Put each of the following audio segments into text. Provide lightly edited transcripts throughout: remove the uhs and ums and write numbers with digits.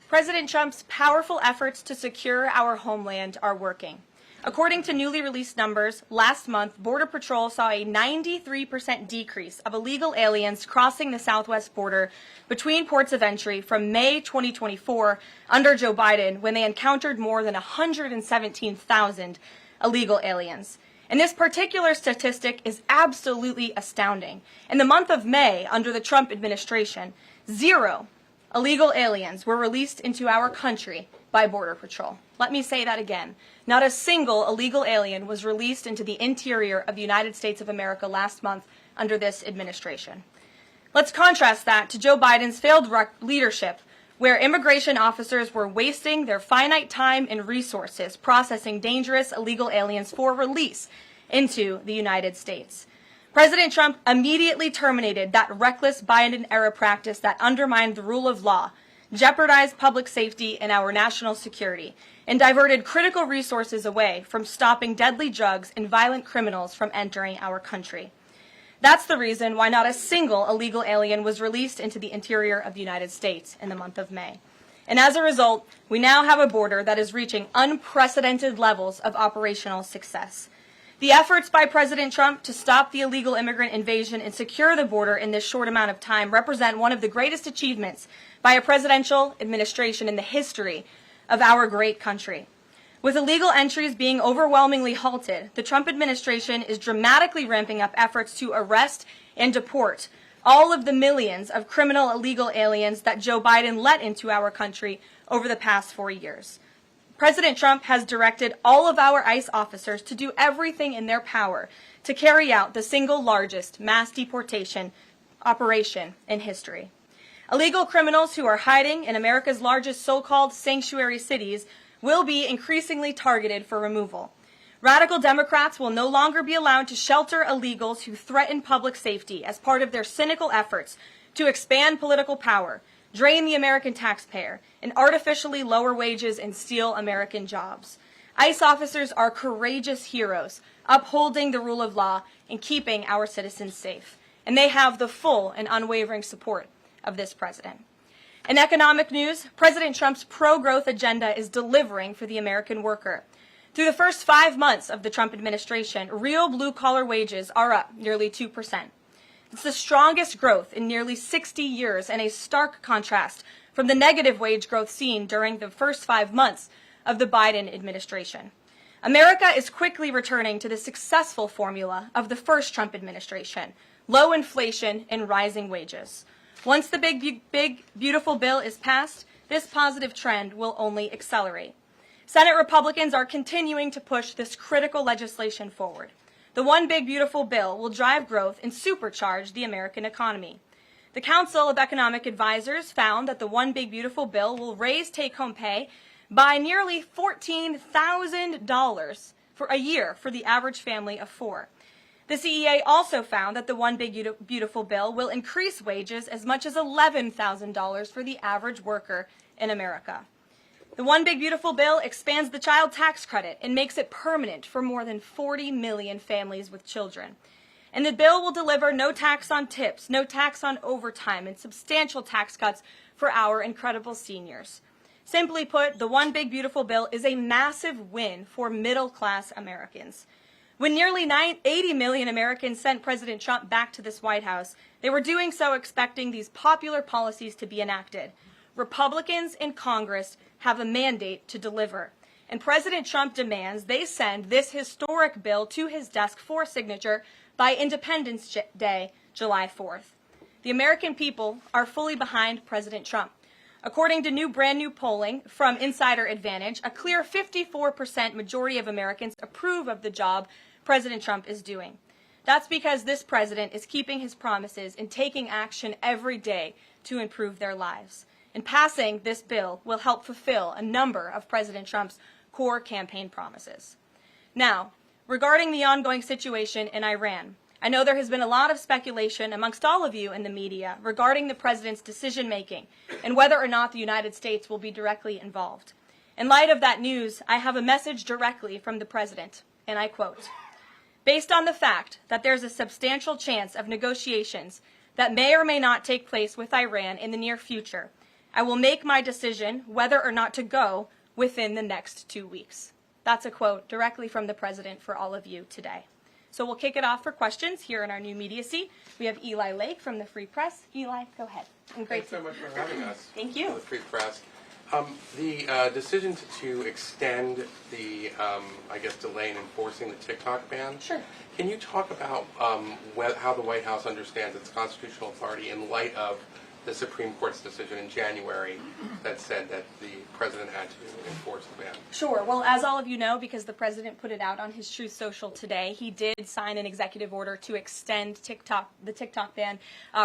President Trump's powerful efforts to secure our homeland are working. According to newly released numbers, last month, Border Patrol saw a 93% decrease of illegal aliens crossing the southwest border between ports of entry from May 2024 under Joe Biden, when they encountered more than 117,000 illegal aliens. And this particular statistic is absolutely astounding. In the month of May, under the Trump administration, 0 illegal aliens were released into our country by Border Patrol. Let me say that again. Not a single illegal alien was released into the interior of the United States of America last month under this administration. Let's contrast that to Joe Biden's failed leadership, where immigration officers were wasting their finite time and resources processing dangerous illegal aliens for release into the United States. President Trump immediately terminated that reckless Biden-era practice that undermined the rule of law, jeopardized public safety and our national security, and diverted critical resources away from stopping deadly drugs and violent criminals from entering our country. That's the reason why not a single illegal alien was released into the interior of the United States in the month of May. And as a result, we now have a border that is reaching unprecedented levels of operational success. The efforts by President Trump to stop the illegal immigrant invasion and secure the border in this short amount of time represent one of the greatest achievements by a presidential administration in the history of our great country. With illegal entries being overwhelmingly halted, the Trump administration is dramatically ramping up efforts to arrest and deport all of the millions of criminal illegal aliens that Joe Biden let into our country over the past 4 years. President Trump has directed all of our ICE officers to do everything in their power to carry out the single largest mass deportation operation in history. Illegal criminals who are hiding in America's largest so-called sanctuary cities will be increasingly targeted for removal. Radical Democrats will no longer be allowed to shelter illegals who threaten public safety as part of their cynical efforts to expand political power, drain the American taxpayer, and artificially lower wages and steal American jobs. ICE officers are courageous heroes, upholding the rule of law and keeping our citizens safe. And they have the full and unwavering support of this president. In economic news, President Trump's pro-growth agenda is delivering for the American worker. Through the first 5 months of the Trump administration, real blue-collar wages are up nearly 2%. It's the strongest growth in nearly 60 years, and a stark contrast from the negative wage growth seen during the first 5 months of the Biden administration. America is quickly returning to the successful formula of the first Trump administration: low inflation and rising wages. Once the big, beautiful bill is passed, this positive trend will only accelerate. Senate Republicans are continuing to push this critical legislation forward. The One Big Beautiful Bill will drive growth and supercharge the American economy. The Council of Economic Advisors found that the One Big Beautiful Bill will raise take-home pay by nearly $14,000 for a year for the average family of 4. The CEA also found that the One Big Beautiful Bill will increase wages as much as $11,000 for the average worker in America. The One Big Beautiful Bill expands the child tax credit and makes it permanent for more than 40 million families with children. And the bill will deliver no tax on tips, no tax on overtime, and substantial tax cuts for our incredible seniors. Simply put, the One Big Beautiful Bill is a massive win for middle-class Americans. When nearly 80 million Americans sent President Trump back to this White House, they were doing so expecting these popular policies to be enacted. Republicans in Congress have a mandate to deliver, and President Trump demands they send this historic bill to his desk for signature by Independence Day, July 4th. The American people are fully behind President Trump. According to brand new polling from Insider Advantage, a clear 54% majority of Americans approve of the job President Trump is doing. That's because this president is keeping his promises and taking action every day to improve their lives. And passing this bill will help fulfill a number of President Trump's core campaign promises. Now, regarding the ongoing situation in Iran, I know there has been a lot of speculation amongst all of you in the media regarding the president's decision-making and whether or not the United States will be directly involved. In light of that news, I have a message directly from the president, and I quote, "Based on the fact that there's a substantial chance of negotiations that may or may not take place with Iran in the near future, I will make my decision whether or not to go within the next 2 weeks. That's a quote directly from the president for all of you today. So we'll kick it off for questions here in our new media seat. We have Eli Lake from the Free Press. Eli, go ahead. Thanks so much for having us. Thank you. The Free Press. The decision to extend the, delay in enforcing the TikTok ban. Sure. Can you talk about how the White House understands its constitutional authority in light of the Supreme Court's decision in January that said that the president had to enforce the ban? Sure. Well, as all of you know, because the president put it out on his Truth Social today, he did sign an executive order to extend the TikTok ban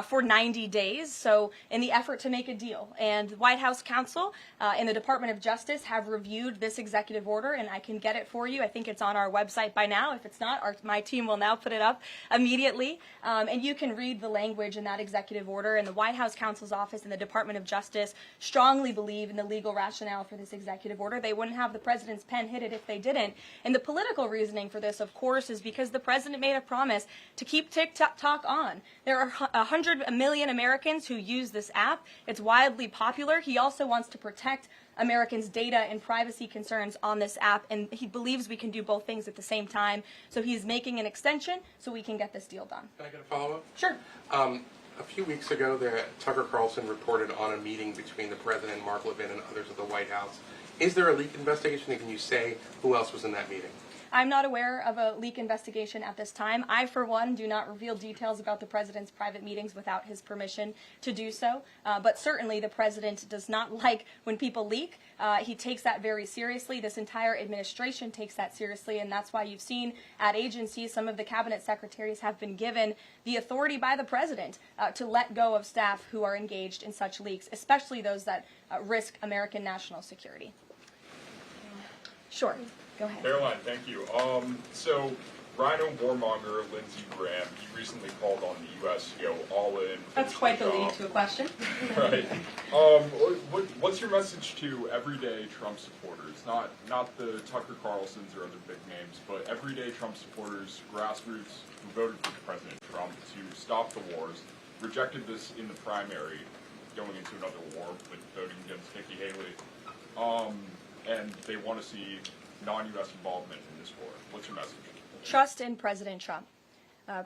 for 90 days. So in the effort to make a deal. And the White House counsel and the Department of Justice have reviewed this executive order, and I can get it for you. I think it's on our website by now. If it's not, my team will now put it up immediately. And you can read the language in that executive order. And the White House counsel's office and the Department of Justice strongly believe in the legal rationale for this executive order. They wouldn't have the president's pen hit it if they didn't. And the political reasoning for this, of course, is because the president made a promise to keep TikTok on. There are 100 million Americans who use this app. It's wildly popular. He also wants to protect Americans' data and privacy concerns on this app, and he believes we can do both things at the same time. So he's making an extension so we can get this deal done. Can I get a follow-up? Sure. A few weeks ago, Tucker Carlson reported on a meeting between the president, Mark Leavitt, and others at the White House. Is there a leak investigation, and can you say who else was in that meeting? I'm not aware of a leak investigation at this time. I, for one, do not reveal details about the president's private meetings without his permission to do so. But certainly the president does not like when people leak. He takes that very seriously. This entire administration takes that seriously, and that's why you've seen at agencies some of the cabinet secretaries have been given the authority by the president to let go of staff who are engaged in such leaks, especially those that risk American national security. Sure. Go ahead. Karoline, thank you. So, Rhino warmonger Lindsey Graham, he recently called on the U.S. to go all in. That's quite the lead to a question. Right. What's your message to everyday Trump supporters? Not the Tucker Carlsons or other big names, but everyday Trump supporters, grassroots who voted for President Trump to stop the wars, rejected this in the primary, going into another war, but voting against Nikki Haley, and they want to see non-U.S. involvement in this war. What's your message? Trust in President Trump.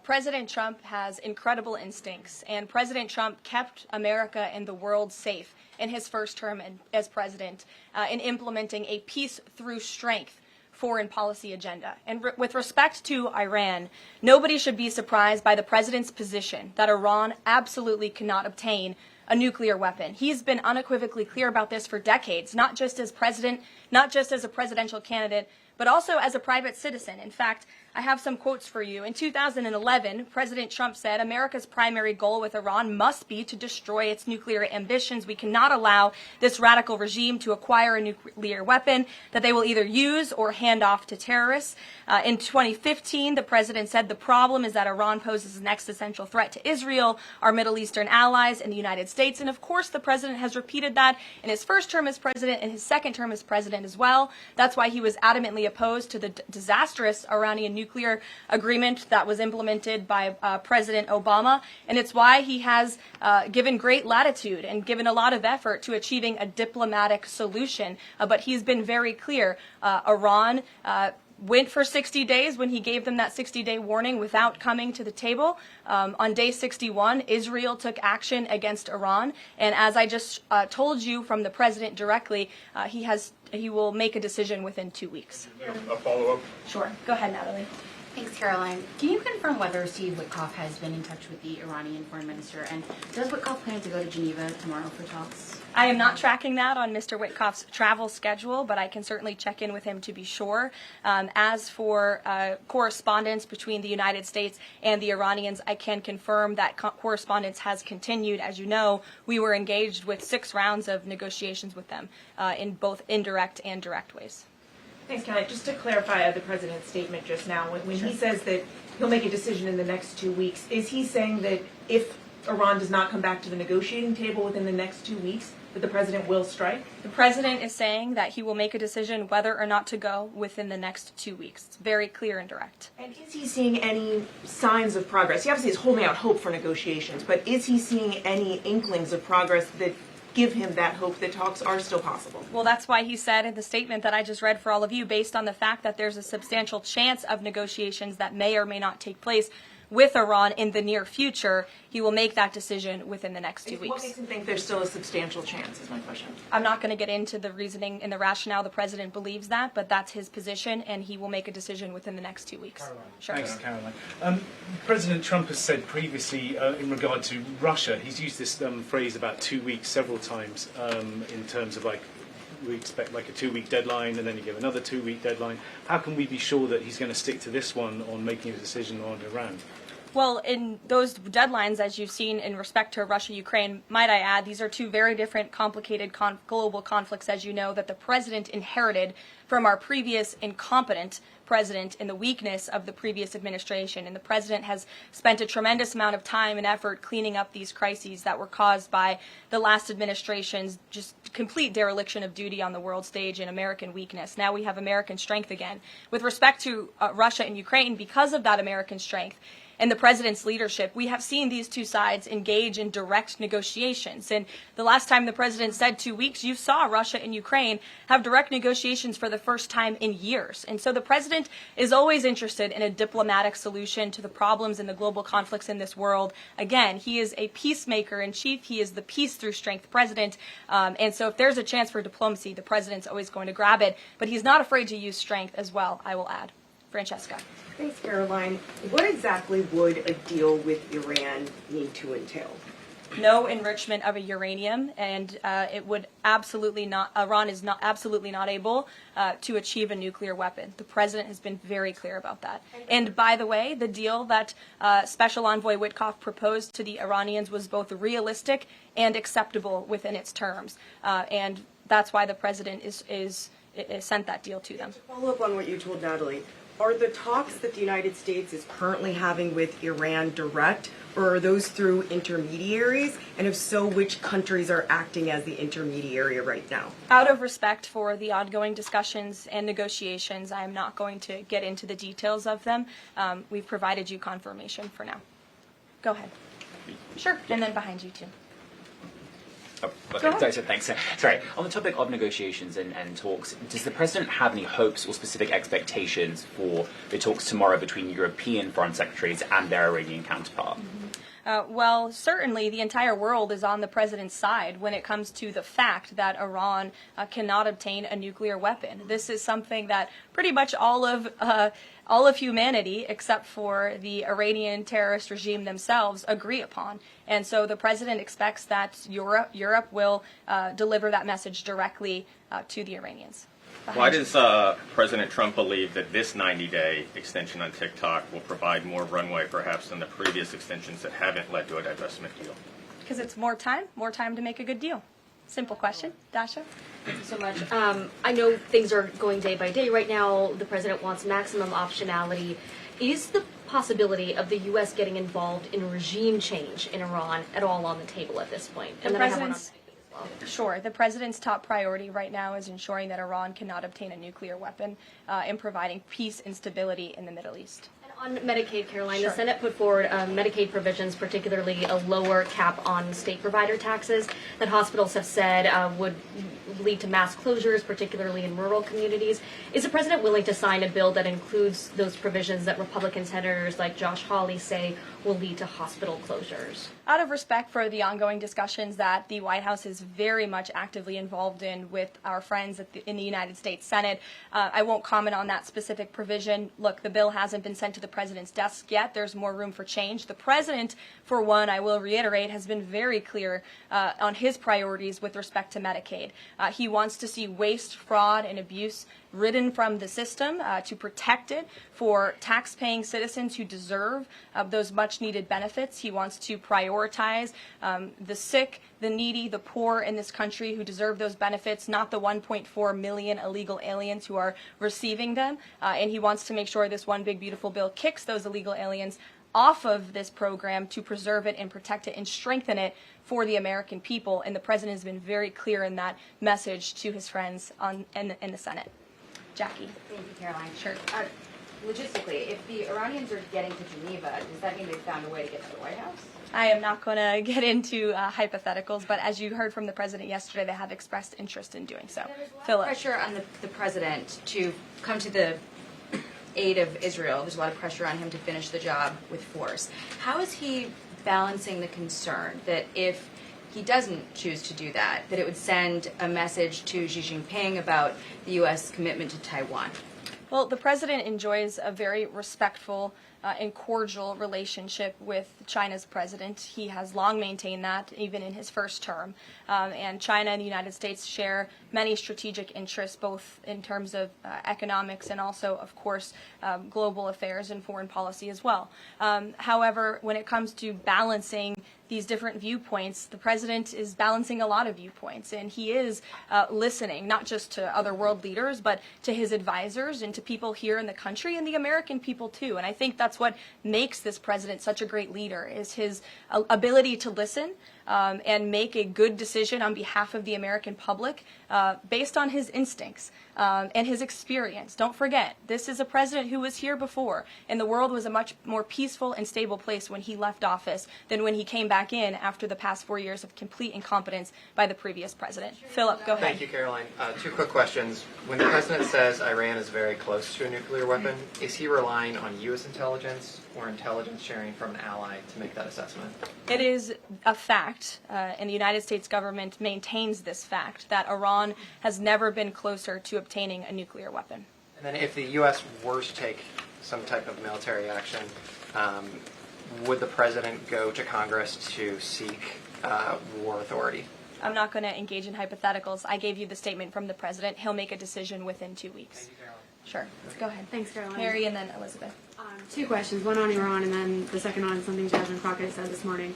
President Trump has incredible instincts, and President Trump kept America and the world safe in his first term as president in implementing a peace through strength foreign policy agenda. And with respect to Iran, nobody should be surprised by the president's position that Iran absolutely cannot obtain a nuclear weapon. He's been unequivocally clear about this for decades, not just as president, not just as a presidential candidate, but also as a private citizen. In fact, I have some quotes for you. In 2011, President Trump said, America's primary goal with Iran must be to destroy its nuclear ambitions. We cannot allow this radical regime to acquire a nuclear weapon that they will either use or hand off to terrorists. In 2015, the president said the problem is that Iran poses an existential threat to Israel, our Middle Eastern allies, and the United States. And of course, the president has repeated that in his first term as president and his second term as president as well. That's why he was adamantly opposed to the disastrous Iranian nuclear agreement that was implemented by President Obama, and it's why he has given great latitude and given a lot of effort to achieving a diplomatic solution. But he's been very clear. Iran went for 60 days when he gave them that 60-day warning without coming to the table. On day 61, Israel took action against Iran, and as I just told you from the president directly, he will make a decision within 2 weeks. A follow-up? Sure. Go ahead, Natalie. Thanks, Karoline. Can you confirm whether Steve Witkoff has been in touch with the Iranian foreign minister, and does Witkoff plan to go to Geneva tomorrow for talks? I am not tracking that on Mr. Witkoff's travel schedule, but I can certainly check in with him to be sure. As for correspondence between the United States and the Iranians, I can confirm that correspondence has continued. As you know, we were engaged with 6 rounds of negotiations with them in both indirect and direct ways. Thanks, Kelly. Just to clarify the president's statement just now, when he says that he'll make a decision in the next 2 weeks, is he saying that if Iran does not come back to the negotiating table within the next 2 weeks, that the president will strike? The president is saying that he will make a decision whether or not to go within the next 2 weeks. It's very clear and direct. And is he seeing any signs of progress? He obviously is holding out hope for negotiations, but is he seeing any inklings of progress that give him that hope that talks are still possible. Well, that's why he said in the statement that I just read for all of you, based on the fact that there's a substantial chance of negotiations that may or may not take place with Iran in the near future, he will make that decision within the next 2 weeks. What makes him think there's still a substantial chance, is my question. I'm not going to get into the reasoning and the rationale the president believes that, but that's his position, and he will make a decision within the next 2 weeks. Karoline. Sure. Thanks, Karoline. President Trump has said previously in regard to Russia, he's used this phrase about 2 weeks several times in terms of like, we expect like a 2-week deadline and then you give another 2-week deadline. How can we be sure that he's going to stick to this one on making a decision on Iran? Well, in those deadlines, as you've seen in respect to Russia-Ukraine, might I add, these are two very different, complicated global conflicts, as you know, that the president inherited from our previous incompetent president in the weakness of the previous administration. And the president has spent a tremendous amount of time and effort cleaning up these crises that were caused by the last administration's just complete dereliction of duty on the world stage and American weakness. Now we have American strength again. With respect to Russia and Ukraine, because of that American strength, and the president's leadership, we have seen these two sides engage in direct negotiations. And the last time the president said 2 weeks, you saw Russia and Ukraine have direct negotiations for the first time in years. And so the president is always interested in a diplomatic solution to the problems and the global conflicts in this world. Again, he is a peacemaker in chief. He is the peace through strength president. And so if there's a chance for diplomacy, the president's always going to grab it. But he's not afraid to use strength as well, I will add. Francesca. Thanks, Caroline. What exactly would a deal with Iran need to entail? No enrichment of a uranium, and it would absolutely not. Iran is not absolutely not able to achieve a nuclear weapon. The president has been very clear about that. And by the way, the deal that Special Envoy Witkoff proposed to the Iranians was both realistic and acceptable within its terms, and that's why the president is sent that deal to them. To follow up on what you told Natalie, are the talks that the United States is currently having with Iran direct, or are those through intermediaries? And if so, which countries are acting as the intermediary right now? Out of respect for the ongoing discussions and negotiations, I am not going to get into the details of them. We've provided you confirmation for now. Go ahead. Sure, and then behind you too. Oh, Go ahead. so thanks. Sorry. On the topic of negotiations and talks, does the president have any hopes or specific expectations for the talks tomorrow between European foreign secretaries and their Iranian counterpart? Well, certainly the entire world is on the president's side when it comes to the fact that Iran cannot obtain a nuclear weapon. This is something that pretty much all of humanity, except for the Iranian terrorist regime themselves, agree upon. And so the president expects that Europe will deliver that message directly to the Iranians. Why does President Trump believe that this 90-day extension on TikTok will provide more runway, perhaps, than the previous extensions that haven't led to a divestment deal? Because it's more time to make a good deal. Simple question. Dasha? Thank you so much. I know things are going day by day right now. The president wants maximum optionality. Is the possibility of the U.S. getting involved in regime change in Iran at all on the table at this point? The president's Sure. The president's top priority right now is ensuring that Iran cannot obtain a nuclear weapon and providing peace and stability in the Middle East. On Medicaid, Caroline, Sure. the Senate put forward Medicaid provisions, particularly a lower cap on state provider taxes that hospitals have said would lead to mass closures, particularly in rural communities. Is the president willing to sign a bill that includes those provisions that Republican senators like Josh Hawley say will lead to hospital closures? Out of respect for the ongoing discussions that the White House is very much actively involved in with our friends in the United States Senate, I won't comment on that specific provision. Look, the bill hasn't been sent to the president's desk yet. There's more room for change. The president, for one, I will reiterate, has been very clear on his priorities with respect to Medicaid. He wants to see waste, fraud, and abuse ridden from the system to protect it for tax-paying citizens who deserve those much-needed benefits. He wants to prioritize the sick, the needy, the poor in this country who deserve those benefits, not the 1.4 million illegal aliens who are receiving them. And he wants to make sure this one big, beautiful bill kicks those illegal aliens off of this program to preserve it and protect it and strengthen it for the American people. And the president has been very clear in that message to his friends in the Senate. Jackie. Thank you, Caroline. Sure. logistically, if the Iranians are getting to Geneva, does that mean they've found a way to get to the White House? I am not going to get into hypotheticals, but as you heard from the president yesterday, they have expressed interest in doing so. Philip. Pressure on the president to come to the aid of Israel. There's a lot of pressure on him to finish the job with force. How is he balancing the concern that if he doesn't choose to do that, that it would send a message to Xi Jinping about the U.S. commitment to Taiwan? Well, the president enjoys a very respectful and cordial relationship with China's president. He has long maintained that, even in his first term. And China and the United States share many strategic interests, both in terms of economics and also, of course, global affairs and foreign policy as well. However, when it comes to balancing these different viewpoints, the president is balancing a lot of viewpoints, and he is listening not just to other world leaders, but to his advisors and to people here in the country and the American people too. And I think that's what makes this president such a great leader, is his ability to listen and make a good decision on behalf of the American public based on his instincts and his experience. Don't forget, this is a president who was here before, and the world was a much more peaceful and stable place when he left office than when he came back in after the past 4 years of complete incompetence by the previous president. Philip, go ahead. Thank you, Caroline. Two quick questions. When the president says Iran is very close to a nuclear weapon, is he relying on U.S. intelligence or intelligence sharing from an ally to make that assessment? It is a fact, and the United States government maintains this fact, that Iran has never been closer to obtaining a nuclear weapon. And then if the U.S. were to take some type of military action, would the president go to Congress to seek war authority? I'm not going to engage in hypotheticals. I gave you the statement from the president. He'll make a decision within 2 weeks. Thank you, Caroline. Sure. Go ahead. Thanks, Karoline. Mary and then Elizabeth. Two questions, one on Iran and then the second on something Jasmine Crockett said this morning.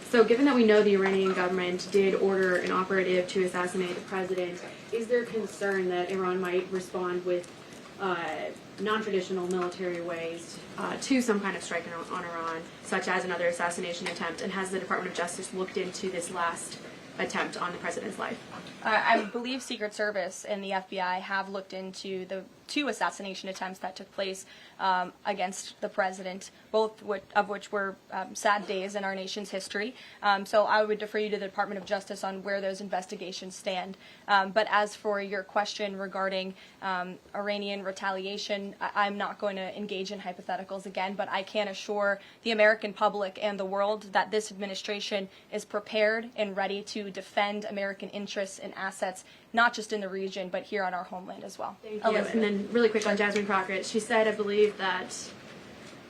So given that we know the Iranian government did order an operative to assassinate the president, is there concern that Iran might respond with non-traditional military ways to some kind of strike on Iran, such as another assassination attempt? And has the Department of Justice looked into this last attempt on the president's life? I believe Secret Service and the FBI have looked into the 2 assassination attempts that took place against the president, both of which were sad days in our nation's history. So I would defer you to the Department of Justice on where those investigations stand. But as for your question regarding Iranian retaliation, I'm not going to engage in hypotheticals again, but I can assure the American public and the world that this administration is prepared and ready to defend American interests and assets, not just in the region, but here on our homeland as well. Thank you. And then really quick on Jasmine Crockett, she said, I believe, that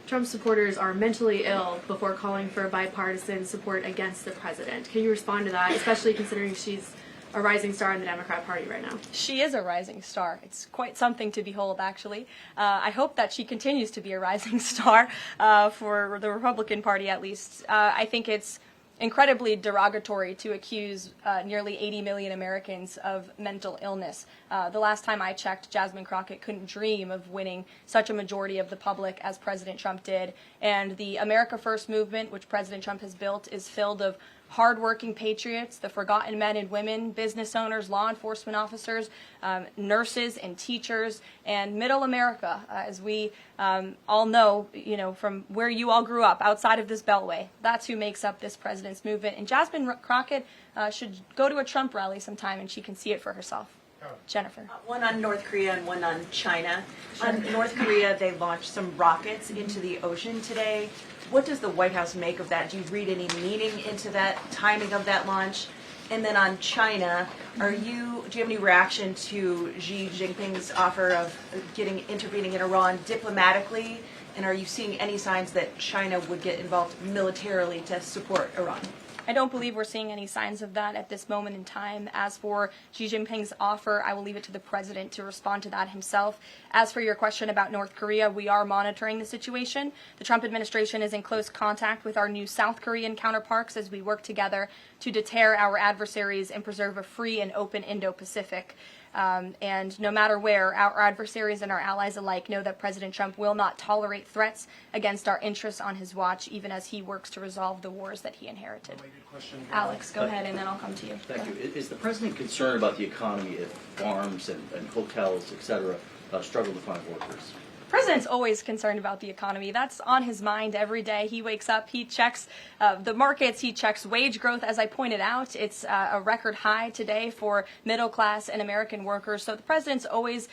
Trump supporters are mentally ill before calling for bipartisan support against the president. Can you respond to that, especially considering she's a rising star in the Democrat Party right now? She is a rising star. It's quite something to behold, actually. I hope that she continues to be a rising star for the Republican Party, at least. I think it's incredibly derogatory to accuse nearly 80 million Americans of mental illness. The last time I checked, Jasmine Crockett couldn't dream of winning such a majority of the public as President Trump did. And the America First movement, which President Trump has built, is filled of hardworking patriots, the forgotten men and women, business owners, law enforcement officers, nurses and teachers, and middle America, as we all know, from where you all grew up, outside of this beltway. That's who makes up this president's movement. And Jasmine Crockett should go to a Trump rally sometime, and she can see it for herself. Jennifer. One on North Korea and one on China. On North Korea, they launched some rockets into the ocean today. What does the White House make of that? Do you read any meaning into that timing of that launch? And then on China, do you have any reaction to Xi Jinping's offer of intervening in Iran diplomatically? And are you seeing any signs that China would get involved militarily to support Iran? I don't believe we're seeing any signs of that at this moment in time. As for Xi Jinping's offer, I will leave it to the president to respond to that himself. As for your question about North Korea, we are monitoring the situation. The Trump administration is in close contact with our new South Korean counterparts as we work together to deter our adversaries and preserve a free and open Indo-Pacific. And no matter where, our adversaries and our allies alike know that President Trump will not tolerate threats against our interests on his watch, even as he works to resolve the wars that he inherited. Alex, go ahead, and then I'll come to you. Thank you. Is the president concerned about the economy if farms and hotels, et cetera, struggle to find workers? President's always concerned about the economy. That's on his mind every day. He wakes up, he checks the markets, he checks wage growth. As I pointed out, it's a record high today for middle class and American workers. So the president's always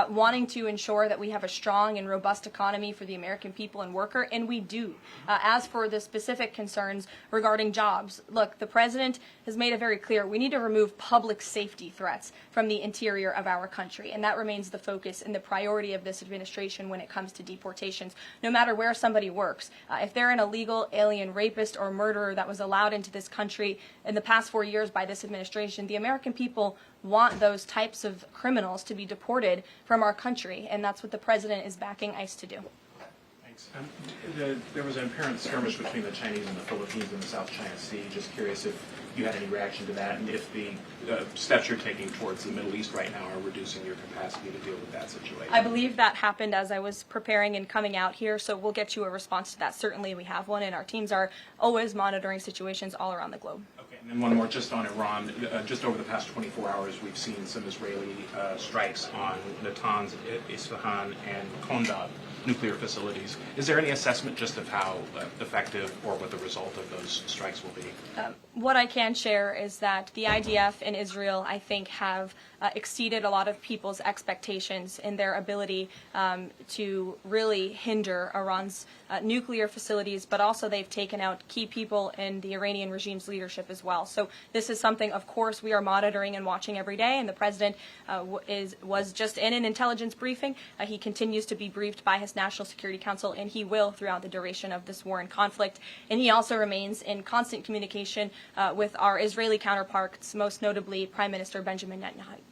wanting to ensure that we have a strong and robust economy for the American people and worker, and we do. As for the specific concerns regarding jobs, look, the president has made it very clear we need to remove public safety threats from the interior of our country, and that remains the focus and the priority of this administration when it comes to deportations, no matter where somebody works. If they're an illegal alien rapist or murderer that was allowed into this country in the past 4 years by this administration, the American people want those types of criminals to be deported from our country, and that's what the president is backing ICE to do. There was an apparent skirmish between the Chinese and the Philippines in the South China Sea. Just curious if you had any reaction to that, and if the steps you're taking towards the Middle East right now are reducing your capacity to deal with that situation. I believe that happened as I was preparing and coming out here, so we'll get you a response to that. Certainly we have one, and our teams are always monitoring situations all around the globe. Okay, and then one more just on Iran. Just over the past 24 hours, we've seen some Israeli strikes on Natanz, Isfahan, and Kondab nuclear facilities. Is there any assessment just of how effective or what the result of those strikes will be? What I can share is that the IDF and Israel, I think, have exceeded a lot of people's expectations in their ability to really hinder Iran's nuclear facilities, but also they've taken out key people in the Iranian regime's leadership as well. So this is something, of course, we are monitoring and watching every day, and the president was just in an intelligence briefing. He continues to be briefed by his National Security Council, and he will throughout the duration of this war and conflict. And he also remains in constant communication with our Israeli counterparts, most notably Prime Minister Benjamin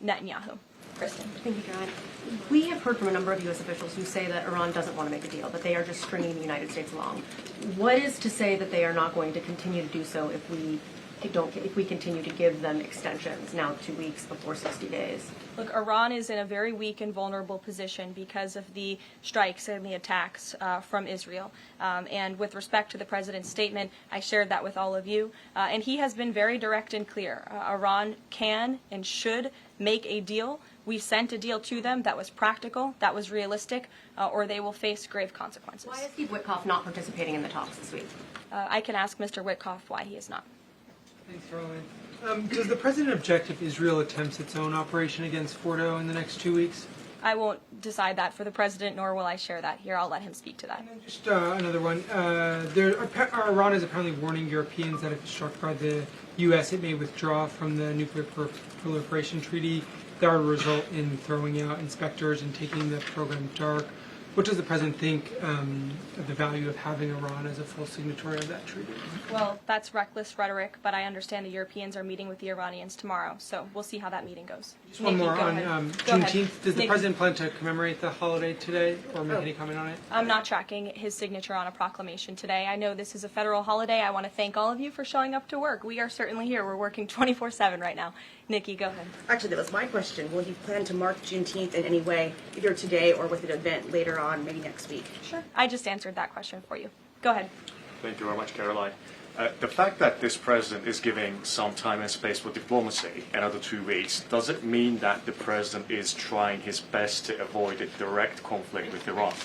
Netanyahu. Kristen. Thank you, Caroline. We have heard from a number of U.S. officials who say that Iran doesn't want to make a deal, that they are just stringing the United States along. What is to say that they are not going to continue to do so if we continue to give them extensions, now 2 weeks before 60 days? Look, Iran is in a very weak and vulnerable position because of the strikes and the attacks from Israel. And with respect to the president's statement, I shared that with all of you. And he has been very direct and clear. Iran can and should make a deal. We sent a deal to them that was practical, that was realistic, or they will face grave consequences. Why is Steve Witkoff not participating in the talks this week? I can ask Mr. Witkoff why he is not. Thanks, Karoline. Does the president object if Israel attempts its own operation against Fordo in the next 2 weeks? I won't decide that for the president, nor will I share that here. I'll let him speak to that. And then just another one. Iran is apparently warning Europeans that if struck by the U.S., it may withdraw from the nuclear proliferation treaty. That would result in throwing out inspectors and taking the program dark. What does the president think of the value of having Iran as a full signatory of that treaty? Well, that's reckless rhetoric, but I understand the Europeans are meeting with the Iranians tomorrow, so we'll see how that meeting goes. Just one more on Juneteenth. Does the president plan to commemorate the holiday today or make any comment on it? I'm not tracking his signature on a proclamation today. I know this is a federal holiday. I want to thank all of you for showing up to work. We are certainly here. We're working 24/7 right now. Nikki, go ahead. Actually, that was my question. Will you plan to mark Juneteenth in any way, either today or with an event later on, maybe next week? Sure. I just answered that question for you. Go ahead. Thank you very much, Caroline. The fact that this president is giving some time and space for diplomacy, another 2 weeks, does it mean that the president is trying his best to avoid a direct conflict with Iran?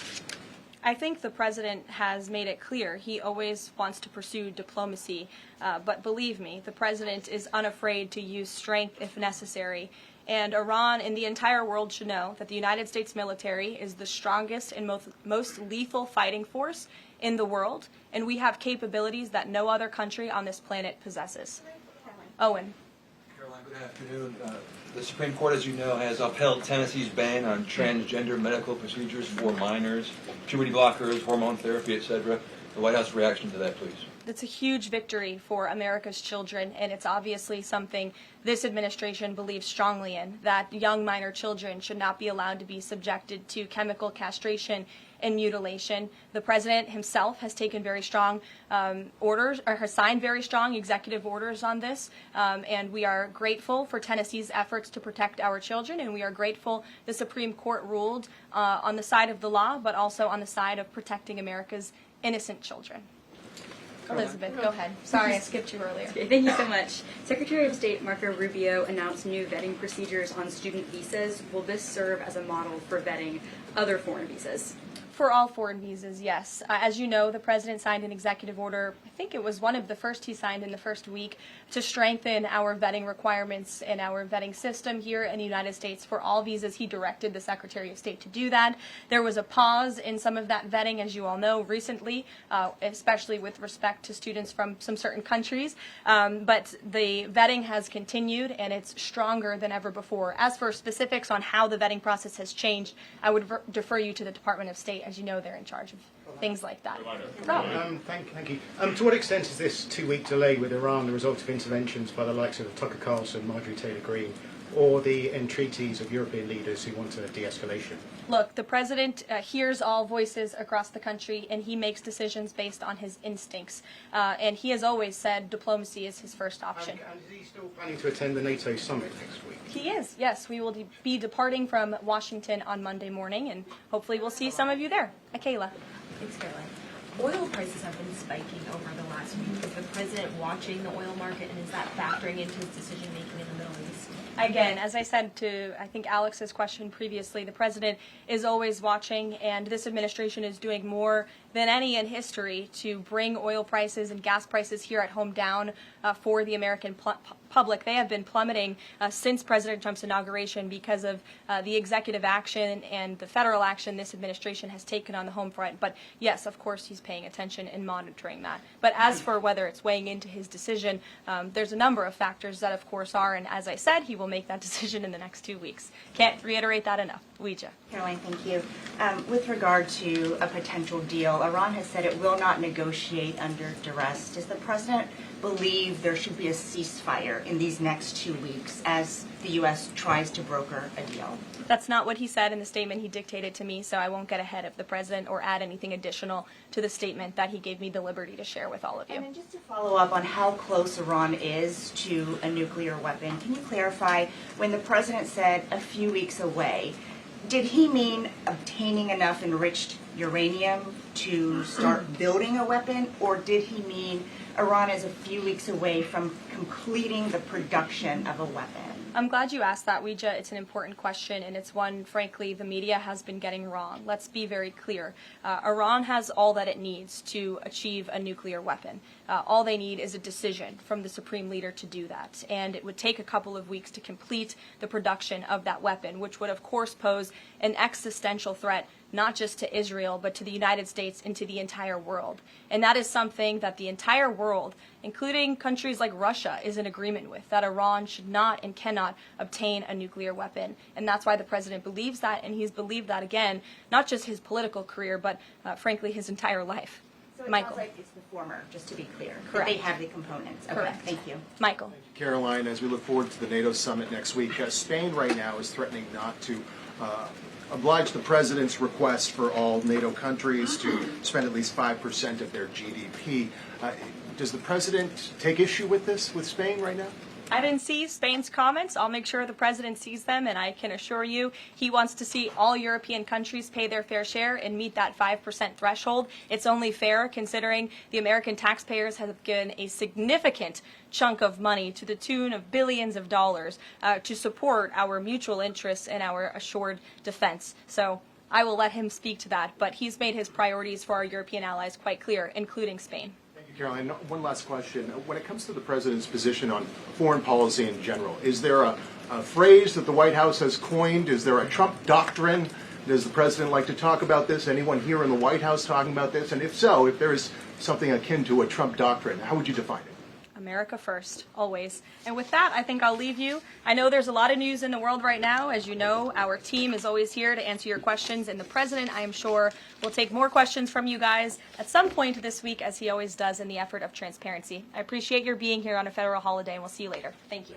I think the president has made it clear he always wants to pursue diplomacy, but believe me, the president is unafraid to use strength if necessary. And Iran and the entire world should know that the United States military is the strongest and most lethal fighting force in the world, and we have capabilities that no other country on this planet possesses. Owen. Caroline, good afternoon. The Supreme Court, as you know, has upheld Tennessee's ban on transgender medical procedures for minors, puberty blockers, hormone therapy, etc. The White House reaction to that, please. It's a huge victory for America's children, and it's obviously something this administration believes strongly in, that young minor children should not be allowed to be subjected to chemical castration and mutilation. The president himself has taken very strong orders, or has signed very strong executive orders on this, and we are grateful for Tennessee's efforts to protect our children, and we are grateful the Supreme Court ruled on the side of the law, but also on the side of protecting America's innocent children. Elizabeth, go ahead. Sorry, I skipped you earlier. Okay, thank you so much. Secretary of State Marco Rubio announced new vetting procedures on student visas. Will this serve as a model for vetting other foreign visas? For all foreign visas, yes. As you know, the president signed an executive order, I think it was one of the first he signed in the first week, to strengthen our vetting requirements and our vetting system here in the United States for all visas. He directed the Secretary of State to do that. There was a pause in some of that vetting, as you all know, recently, especially with respect to students from some certain countries. But the vetting has continued, and it's stronger than ever before. As for specifics on how the vetting process has changed, I would defer you to the Department of State. As you know, they're in charge of things like that. Thank you. To what extent is this 2-week delay with Iran the result of interventions by the likes of Tucker Carlson, Marjorie Taylor Greene, or the entreaties of European leaders who want a de-escalation? Look, the president hears all voices across the country, and he makes decisions based on his instincts. And he has always said diplomacy is his first option. And is he still planning to attend the NATO summit next week? He is, yes. We will be departing from Washington on Monday morning, and hopefully we'll see some of you there. Kayla. Thanks, Caroline. Oil prices have been spiking over the last week. Is the president watching the oil market, and is that factoring into his decision-making in the Middle East? Again, as I said to, I think, Alex's question previously, the president is always watching, and this administration is doing more than any in history to bring oil prices and gas prices here at home down for the American public. They have been plummeting since President Trump's inauguration because of the executive action and the federal action this administration has taken on the home front. But yes, of course, he's paying attention and monitoring that. But as for whether it's weighing into his decision, there's a number of factors that, of course, are, and as I said, he will make that decision in the next 2 weeks. Can't reiterate that enough. Ouija. Caroline, thank you. With regard to a potential deal, Iran has said it will not negotiate under duress. Does the president believe there should be a ceasefire in these next 2 weeks as the U.S. tries to broker a deal? That's not what he said in the statement he dictated to me, so I won't get ahead of the president or add anything additional to the statement that he gave me the liberty to share with all of you. And then just to follow up on how close Iran is to a nuclear weapon, can you clarify when the president said a few weeks away, did he mean obtaining enough enriched uranium to start building a weapon, or did he mean Iran is a few weeks away from completing the production of a weapon? I'm glad you asked that, Ouija. It's an important question, and it's one, frankly, the media has been getting wrong. Let's be very clear. Iran has all that it needs to achieve a nuclear weapon. All they need is a decision from the supreme leader to do that. And it would take a couple of weeks to complete the production of that weapon, which would, of course, pose an existential threat not just to Israel, but to the United States and to the entire world. And that is something that the entire world, including countries like Russia, is in agreement with, that Iran should not and cannot obtain a nuclear weapon. And that's why the president believes that, and he's believed that, again, not just his political career, but frankly, his entire life. So it Michael. sounds like it's the former, just to be clear. Correct. That they have the components. Okay, Correct. thank you. Michael. Caroline, as we look forward to the NATO summit next week, Spain right now is threatening not to oblige the president's request for all NATO countries to spend at least 5% of their GDP. Does the president take issue with this, with Spain right now? I didn't see Spain's comments. I'll make sure the president sees them, and I can assure you he wants to see all European countries pay their fair share and meet that 5% threshold. It's only fair considering the American taxpayers have given a significant chunk of money to the tune of billions of dollars to support our mutual interests and our assured defense. So I will let him speak to that, but he's made his priorities for our European allies quite clear, including Spain. Caroline, one last question. When it comes to the president's position on foreign policy in general, is there a phrase that the White House has coined? Is there a Trump doctrine? Does the president like to talk about this? Anyone here in the White House talking about this? And if so, if there is something akin to a Trump doctrine, how would you define it? America first, always. And with that, I think I'll leave you. I know there's a lot of news in the world right now. As you know, our team is always here to answer your questions, and the president, I am sure, will take more questions from you guys at some point this week, as he always does in the effort of transparency. I appreciate your being here on a federal holiday, and we'll see you later. Thank you.